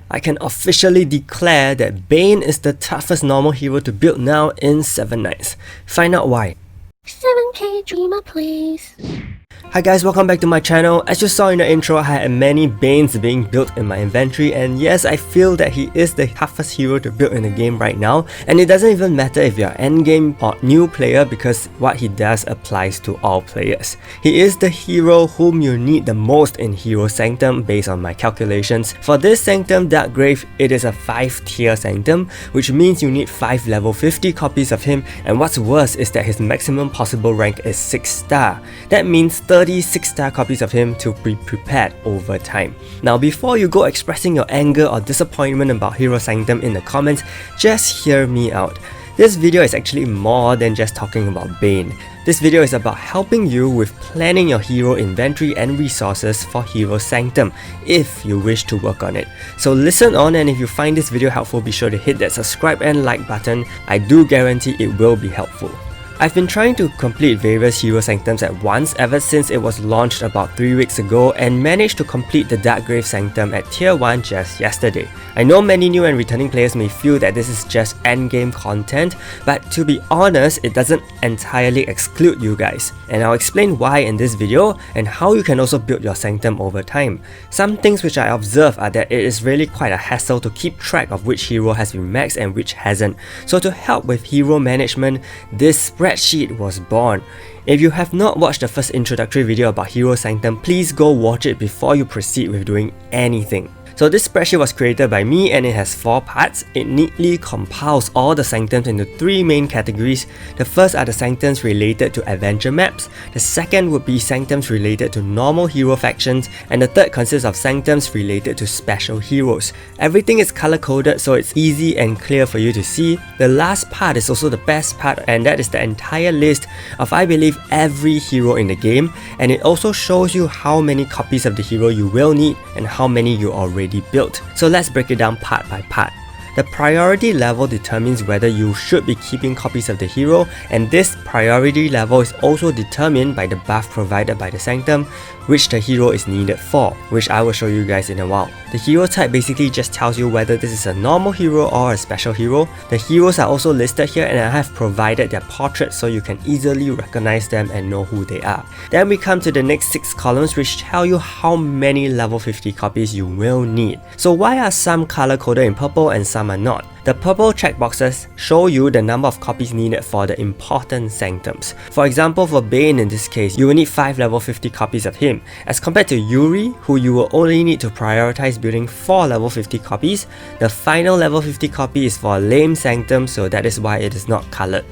I can officially declare that Bane is the toughest normal hero to build now in 7 Nights. Find out why. 7K Dreamer please. Hi guys, welcome back to my channel. As you saw in the intro, I had many Banes being built in my inventory, and yes, I feel that he is the toughest hero to build in the game right now, and it doesn't even matter if you're endgame or new player because what he does applies to all players. He is the hero whom you need the most in Hero Sanctum based on my calculations. For this Sanctum Dark Grave, it is a 5-tier Sanctum, which means you need 5 level 50 copies of him, and what's worse is that his maximum possible rank is 6-star. That means 36-star copies of him to be prepared over time. Now before you go expressing your anger or disappointment about Hero Sanctum in the comments, just hear me out. This video is actually more than just talking about Bane. This video is about helping you with planning your hero inventory and resources for Hero Sanctum, if you wish to work on it. So listen on, and if you find this video helpful, be sure to hit that subscribe and like button. I do guarantee it will be helpful. I've been trying to complete various Hero Sanctums at once ever since it was launched about 3 weeks ago, and managed to complete the Dark Grave Sanctum at tier 1 just yesterday. I know many new and returning players may feel that this is just endgame content, but to be honest, it doesn't entirely exclude you guys. And I'll explain why in this video, and how you can also build your Sanctum over time. Some things which I observe are that it is really quite a hassle to keep track of which hero has been maxed and which hasn't. So to help with hero management, this Spreadsheet was born. If you have not watched the first introductory video about Hero Sanctum, please go watch it before you proceed with doing anything. So this spreadsheet was created by me, and it has 4 parts. It neatly compiles all the Sanctums into 3 main categories. The first are the Sanctums related to adventure maps, the second would be Sanctums related to normal hero factions, and the third consists of Sanctums related to special heroes. Everything is color coded so it's easy and clear for you to see. The last part is also the best part, and that is the entire list of, I believe, every hero in the game, and it also shows you how many copies of the hero you will need and how many you already built. So let's break it down part by part. The priority level determines whether you should be keeping copies of the hero, and this priority level is also determined by the buff provided by the Sanctum, which the hero is needed for, which I will show you guys in a while. The hero type basically just tells you whether this is a normal hero or a special hero. The heroes are also listed here, and I have provided their portraits so you can easily recognize them and know who they are. Then we come to the next 6 columns, which tell you how many level 50 copies you will need. So why are some color coded in purple and some are not? The purple checkboxes show you the number of copies needed for the important Sanctums. For example, for Bane in this case, you will need 5 level 50 copies of him, as compared to Yuri, who you will only need to prioritize building 4 level 50 copies. The final level 50 copy is for a lame Sanctum, so that is why it is not colored.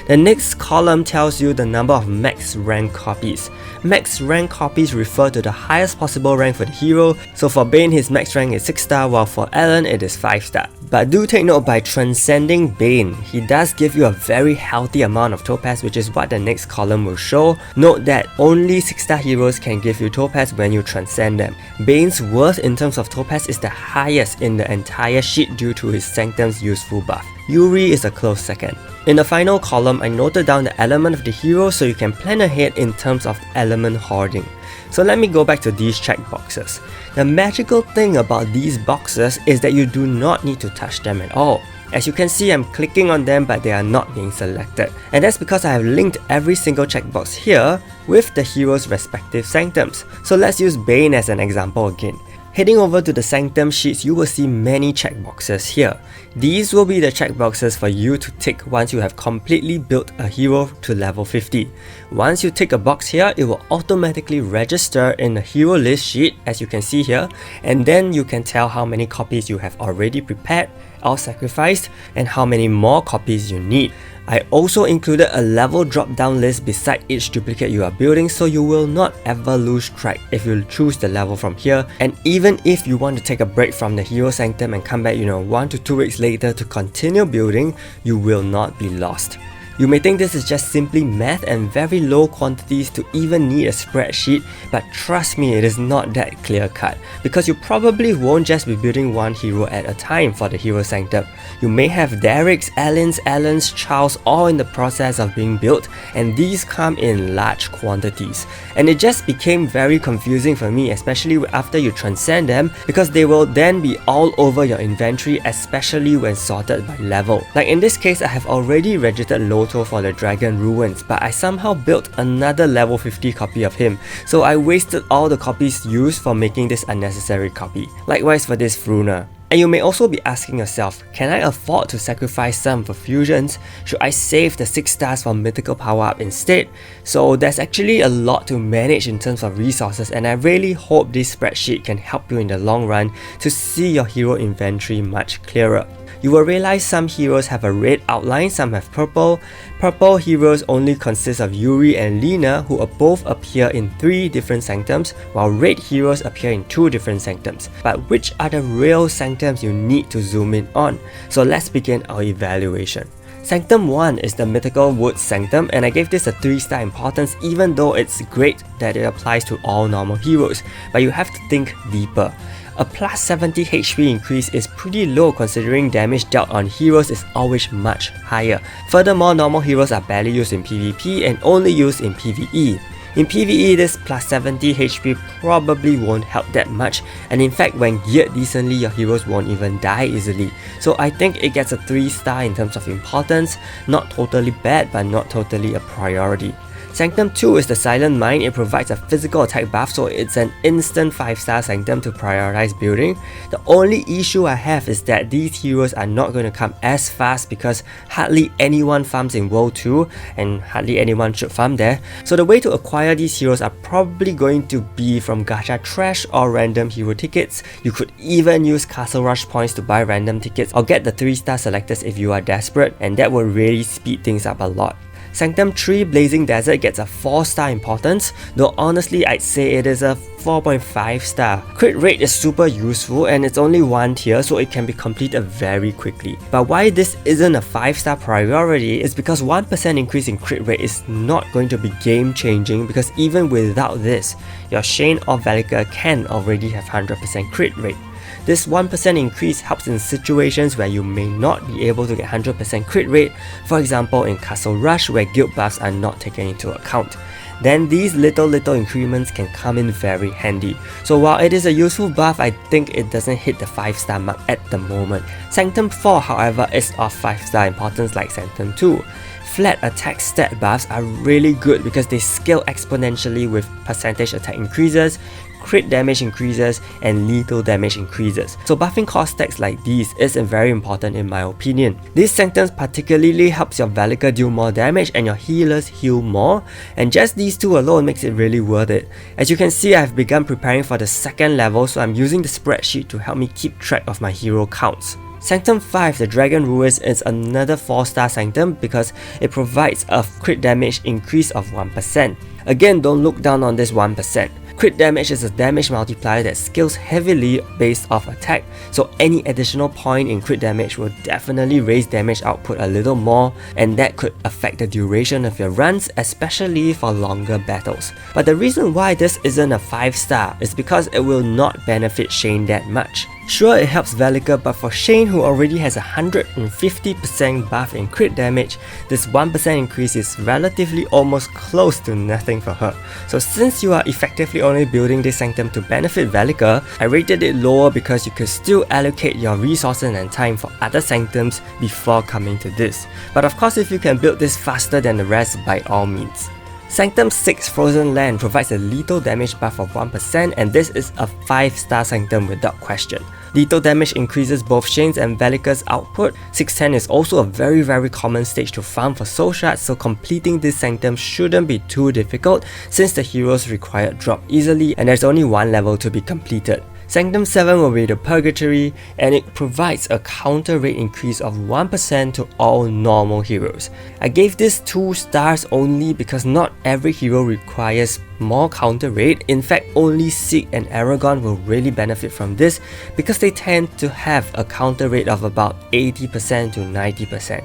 The next column tells you the number of max rank copies. Max rank copies refer to the highest possible rank for the hero, so for Bane his max rank is 6-star, while for Alan it is 5-star. But do take note, by transcending Bane, he does give you a very healthy amount of topaz, which is what the next column will show. Note that only 6-star heroes can give you topaz when you transcend them. Bane's worth in terms of topaz is the highest in the entire sheet due to his Sanctum's useful buff. Yuri is a close second. In the final column, I noted down the element of the hero so you can plan ahead in terms of element hoarding. So let me go back to these checkboxes. The magical thing about these boxes is that you do not need to touch them at all. As you can see, I'm clicking on them but they are not being selected. And that's because I have linked every single checkbox here with the hero's respective Sanctums. So let's use Bane as an example again. Heading over to the Sanctum sheets, you will see many checkboxes here. These will be the checkboxes for you to tick once you have completely built a hero to level 50. Once you tick a box here, it will automatically register in the hero list sheet, as you can see here, and then you can tell how many copies you have already prepared or sacrificed and how many more copies you need. I also included a level drop down list beside each duplicate you are building, so you will not ever lose track if you choose the level from here, and even if you want to take a break from the Hero Sanctum and come back 1 to 2 weeks later to continue building, you will not be lost. You may think this is just simply math and very low quantities to even need a spreadsheet, but trust me, it is not that clear cut, because you probably won't just be building one hero at a time for the Hero Sanctum. You may have Derricks, Allens, Charles all in the process of being built, and these come in large quantities. And it just became very confusing for me, especially after you transcend them, because they will then be all over your inventory, especially when sorted by level. Like in this case, I have already registered Loto for the Dragon Ruins, but I somehow built another level 50 copy of him, so I wasted all the copies used for making this unnecessary copy. Likewise for this Fruna. And you may also be asking yourself, can I afford to sacrifice some for fusions? Should I save the 6 stars for mythical power up instead? So there's actually a lot to manage in terms of resources, and I really hope this spreadsheet can help you in the long run to see your hero inventory much clearer. You will realize some heroes have a red outline, some have purple. Purple heroes only consist of Yuri and Lina, who both appear in 3 different sanctums, while red heroes appear in 2 different sanctums. But which are the real sanctums you need to zoom in on? So let's begin our evaluation. Sanctum 1 is the Mythical Woods Sanctum, and I gave this a 3-star importance even though it's great that it applies to all normal heroes, but you have to think deeper. A plus 70 HP increase is pretty low considering damage dealt on heroes is always much higher. Furthermore, normal heroes are barely used in PvP and only used in PvE. In PvE, this plus 70 HP probably won't help that much, and in fact when geared decently, your heroes won't even die easily. So I think it gets a 3-star in terms of importance, not totally bad but not totally a priority. Sanctum 2 is the Silent Mind. It provides a physical attack buff, so it's an instant 5-star Sanctum to prioritize building. The only issue I have is that these heroes are not going to come as fast because hardly anyone farms in World 2 and hardly anyone should farm there. So the way to acquire these heroes are probably going to be from gacha trash or random hero tickets. You could even use Castle Rush points to buy random tickets or get the 3-star selectors if you are desperate, and that will really speed things up a lot. Sanctum 3 Blazing Desert gets a 4-star importance, though honestly I'd say it is a 4.5 star. Crit rate is super useful and it's only 1 tier, so it can be completed very quickly. But why this isn't a 5-star priority is because 1% increase in crit rate is not going to be game changing, because even without this, your Shane or Velika can already have 100% crit rate. This 1% increase helps in situations where you may not be able to get 100% crit rate, for example in Castle Rush where guild buffs are not taken into account. Then these little increments can come in very handy. So while it is a useful buff, I think it doesn't hit the 5-star mark at the moment. Sanctum 4 however is of 5-star importance like Sanctum 2. Flat attack stat buffs are really good because they scale exponentially with percentage attack increases, crit damage increases, and lethal damage increases. So buffing cost stacks like these is very important in my opinion. These sanctums particularly helps your Velika deal more damage and your healers heal more, and just these two alone makes it really worth it. As you can see, I've begun preparing for the 2nd level, so I'm using the spreadsheet to help me keep track of my hero counts. Sanctum 5, the Dragon Ruins, is another 4-star Sanctum because it provides a crit damage increase of 1%. Again, don't look down on this 1%. Crit damage is a damage multiplier that scales heavily based off attack, so any additional point in crit damage will definitely raise damage output a little more, and that could affect the duration of your runs, especially for longer battles. But the reason why this isn't a 5-star is because it will not benefit Shane that much. Sure, it helps Velika, but for Shane, who already has a 150% buff in crit damage, this 1% increase is relatively almost close to nothing for her. So since you are effectively only building this sanctum to benefit Velika, I rated it lower because you could still allocate your resources and time for other sanctums before coming to this. But of course, if you can build this faster than the rest, by all means. Sanctum 6 Frozen Land provides a lethal damage buff of 1%, and this is a 5-star sanctum without question. Lethal damage increases both Shane's and Velika's output. 610 is also a very common stage to farm for soul shards, so completing this sanctum shouldn't be too difficult since the heroes required drop easily and there's only 1 level to be completed. Sanctum 7 will be the Purgatory, and it provides a counter rate increase of 1% to all normal heroes. I gave this 2 stars only because not every hero requires more counter rate. In fact, only Seek and Aragon will really benefit from this because they tend to have a counter rate of about 80% to 90%.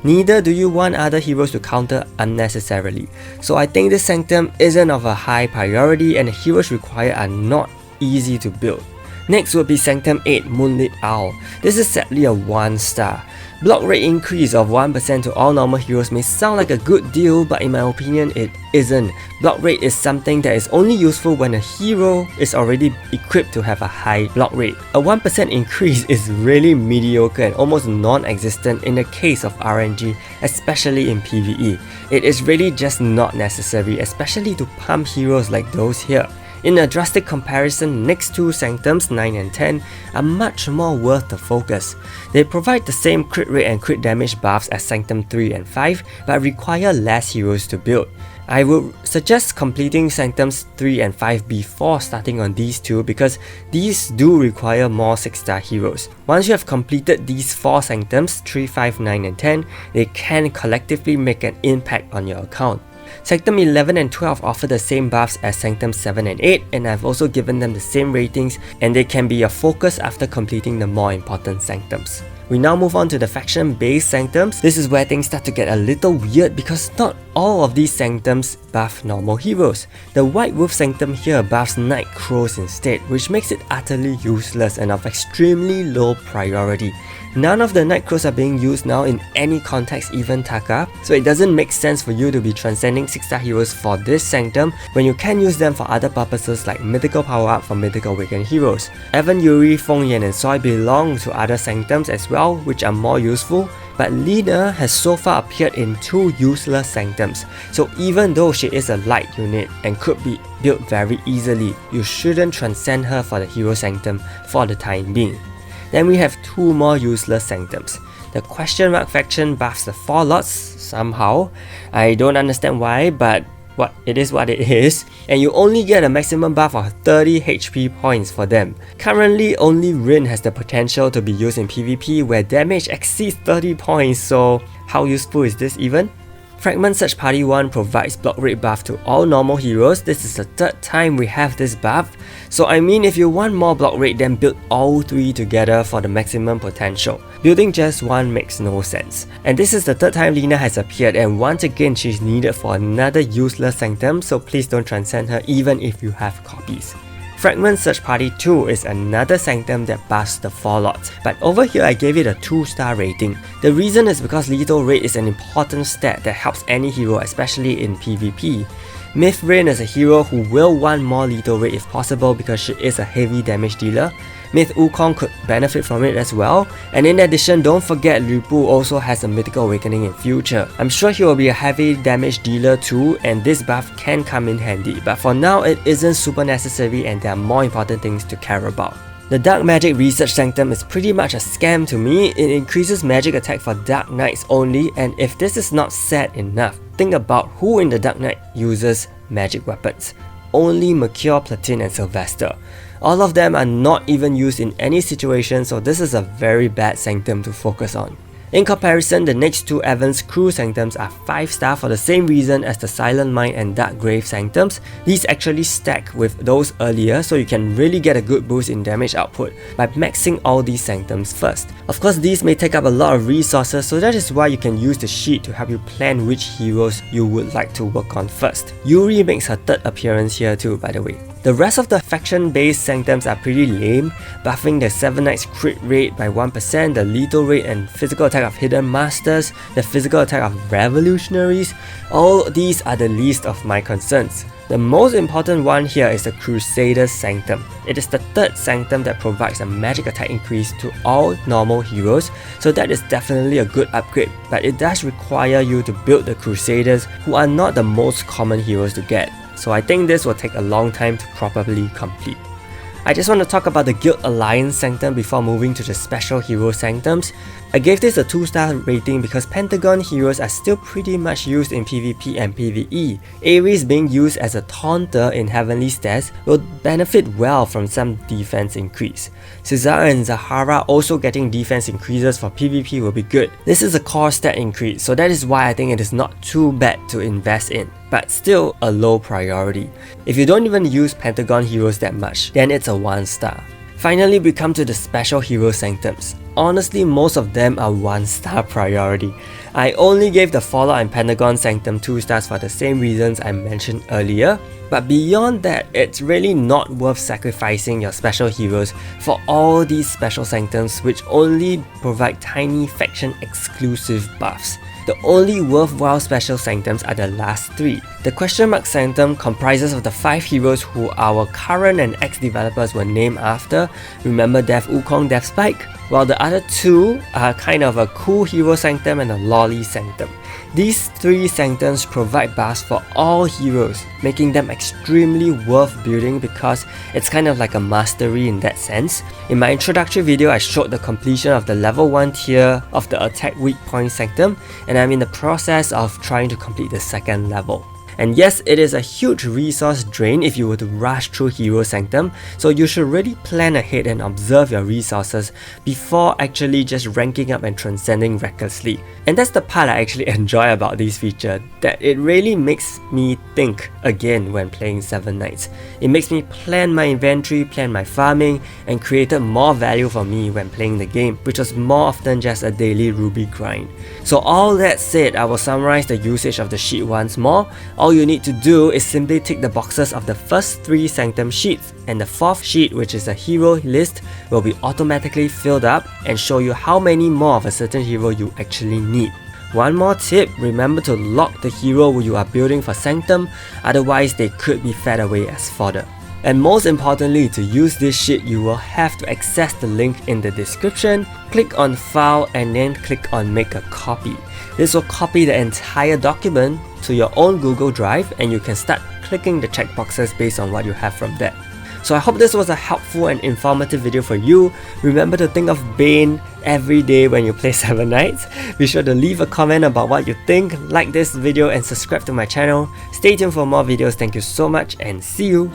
neither do you want other heroes to counter unnecessarily. So I think this Sanctum isn't of a high priority and the heroes required are not easy to build. Next would be Sanctum 8 Moonlit Owl. This is sadly a 1 star. Block rate increase of 1% to all normal heroes may sound like a good deal, but in my opinion it isn't. Block rate is something that is only useful when a hero is already equipped to have a high block rate. A 1% increase is really mediocre and almost non-existent in the case of RNG, especially in PvE. It is really just not necessary, especially to pump heroes like those here. In a drastic comparison, next two Sanctums 9 and 10 are much more worth the focus. They provide the same crit rate and crit damage buffs as Sanctum 3 and 5, but require less heroes to build. I would suggest completing Sanctums 3 and 5 before starting on these two because these do require more 6-star heroes. Once you have completed these 4 Sanctums 3, 5, 9 and 10, they can collectively make an impact on your account. Sanctum 11 and 12 offer the same buffs as Sanctum 7 and 8, and I've also given them the same ratings, and they can be your focus after completing the more important Sanctums. We now move on to the faction-based Sanctums. This is where things start to get a little weird because not all of these Sanctums buff normal heroes. The White Wolf Sanctum here buffs Night Crows instead, which makes it utterly useless and of extremely low priority. None of the Night Crows are being used now in any context, even Taka, so it doesn't make sense for you to be transcending 6-star heroes for this Sanctum when you can use them for other purposes like mythical power-up for mythical awakened heroes. Evan, Yuri, Feng Yan and Soi belong to other Sanctums as well, which are more useful, but Lina has so far appeared in 2 useless Sanctums, so even though she is a light unit and could be built very easily, you shouldn't transcend her for the Hero Sanctum for the time being. Then we have 2 more useless Sanctums. The Question Mark faction buffs the 4 lots somehow. I don't understand why, but it is what it is. And you only get a maximum buff of 30 HP points for them. Currently, only Rin has the potential to be used in PvP where damage exceeds 30 points, so how useful is this even? Fragment Search Party 1 provides block rate buff to all normal heroes. This is the 3rd time we have this buff. So I mean, if you want more block rate, then build all 3 together for the maximum potential. Building just one makes no sense. And this is the 3rd time Lina has appeared, and once again she's needed for another useless Sanctum, so please don't transcend her even if you have copies. Fragment Search Party 2 is another Sanctum that buffs the 4 lots, but over here I gave it a 2-star rating. The reason is because lethal rate is an important stat that helps any hero, especially in PvP. Myth Rain is a hero who will want more lethal rate if possible because she is a heavy damage dealer. Myth Wukong could benefit from it as well, and in addition, don't forget Lu Bu also has a mythical awakening in future. I'm sure he will be a heavy damage dealer too, and this buff can come in handy, but for now it isn't super necessary and there are more important things to care about. The Dark Magic Research Sanctum is pretty much a scam to me. It increases magic attack for Dark Knights only, and if this is not sad enough, think about who in the Dark Knight uses magic weapons. Only Mercure, Platine and Sylvester. All of them are not even used in any situation, so this is a very bad Sanctum to focus on. In comparison, the next 2 Evans Crew Sanctums are 5-star for the same reason as the Silent Mind and Dark Grave Sanctums. These actually stack with those earlier, so you can really get a good boost in damage output by maxing all these Sanctums first. Of course, these may take up a lot of resources, so that is why you can use the sheet to help you plan which heroes you would like to work on first. Yuri makes her 3rd appearance here too, by the way. The rest of the faction-based Sanctums are pretty lame, buffing the 7 Knights crit rate by 1%, the lethal rate and physical attack of Hidden Masters, the physical attack of Revolutionaries. All these are the least of my concerns. The most important one here is the Crusaders Sanctum. It is the 3rd Sanctum that provides a magic attack increase to all normal heroes, so that is definitely a good upgrade, but it does require you to build the Crusaders, who are not the most common heroes to get. So I think this will take a long time to properly complete. I just want to talk about the Guild Alliance Sanctum before moving to the special hero Sanctums. I gave this a 2-star rating because Pentagon heroes are still pretty much used in PvP and PvE. Ares being used as a taunter in Heavenly Stairs will benefit well from some defense increase. Caesar and Zahara also getting defense increases for PvP will be good. This is a core stat increase, so that is why I think it is not too bad to invest in, but still a low priority. If you don't even use Pentagon heroes that much, then it's a 1-star. Finally, we come to the special Hero Sanctums. Honestly, most of them are 1-star priority. I only gave the Fallout and Pentagon Sanctum 2 stars for the same reasons I mentioned earlier, but beyond that, it's really not worth sacrificing your special heroes for all these special Sanctums which only provide tiny faction exclusive buffs. The only worthwhile special Sanctums are the last 3. The Question Mark Sanctum comprises of the 5 heroes who our current and ex-developers were named after. Remember Death Wukong, Death Spike? While the other 2 are kind of a cool Hero Sanctum and a lolly Sanctum. These 3 Sanctums provide buffs for all heroes, making them extremely worth building because it's kind of like a mastery in that sense. In my introductory video, I showed the completion of the level 1 tier of the Attack Weak Point Sanctum, and I'm in the process of trying to complete the 2nd level. And yes, it is a huge resource drain if you were to rush through Hero Sanctum, so you should really plan ahead and observe your resources before actually just ranking up and transcending recklessly. And that's the part I actually enjoy about this feature, that it really makes me think again when playing 7 Knights. It makes me plan my inventory, plan my farming, and created more value for me when playing the game, which was more often just a daily ruby grind. So all that said, I will summarize the usage of the sheet once more. All you need to do is simply tick the boxes of the first 3 Sanctum sheets, and the 4th sheet, which is a hero list, will be automatically filled up and show you how many more of a certain hero you actually need. One more tip, remember to lock the hero you are building for Sanctum, otherwise they could be fed away as fodder. And most importantly, to use this sheet, you will have to access the link in the description, click on File, and then click on Make a Copy. This will copy the entire document to your own Google Drive, and you can start clicking the checkboxes based on what you have from there. So I hope this was a helpful and informative video for you. Remember to think of Bane every day when you play 7 Knights. Be sure to leave a comment about what you think, like this video, and subscribe to my channel. Stay tuned for more videos. Thank you so much, and see you!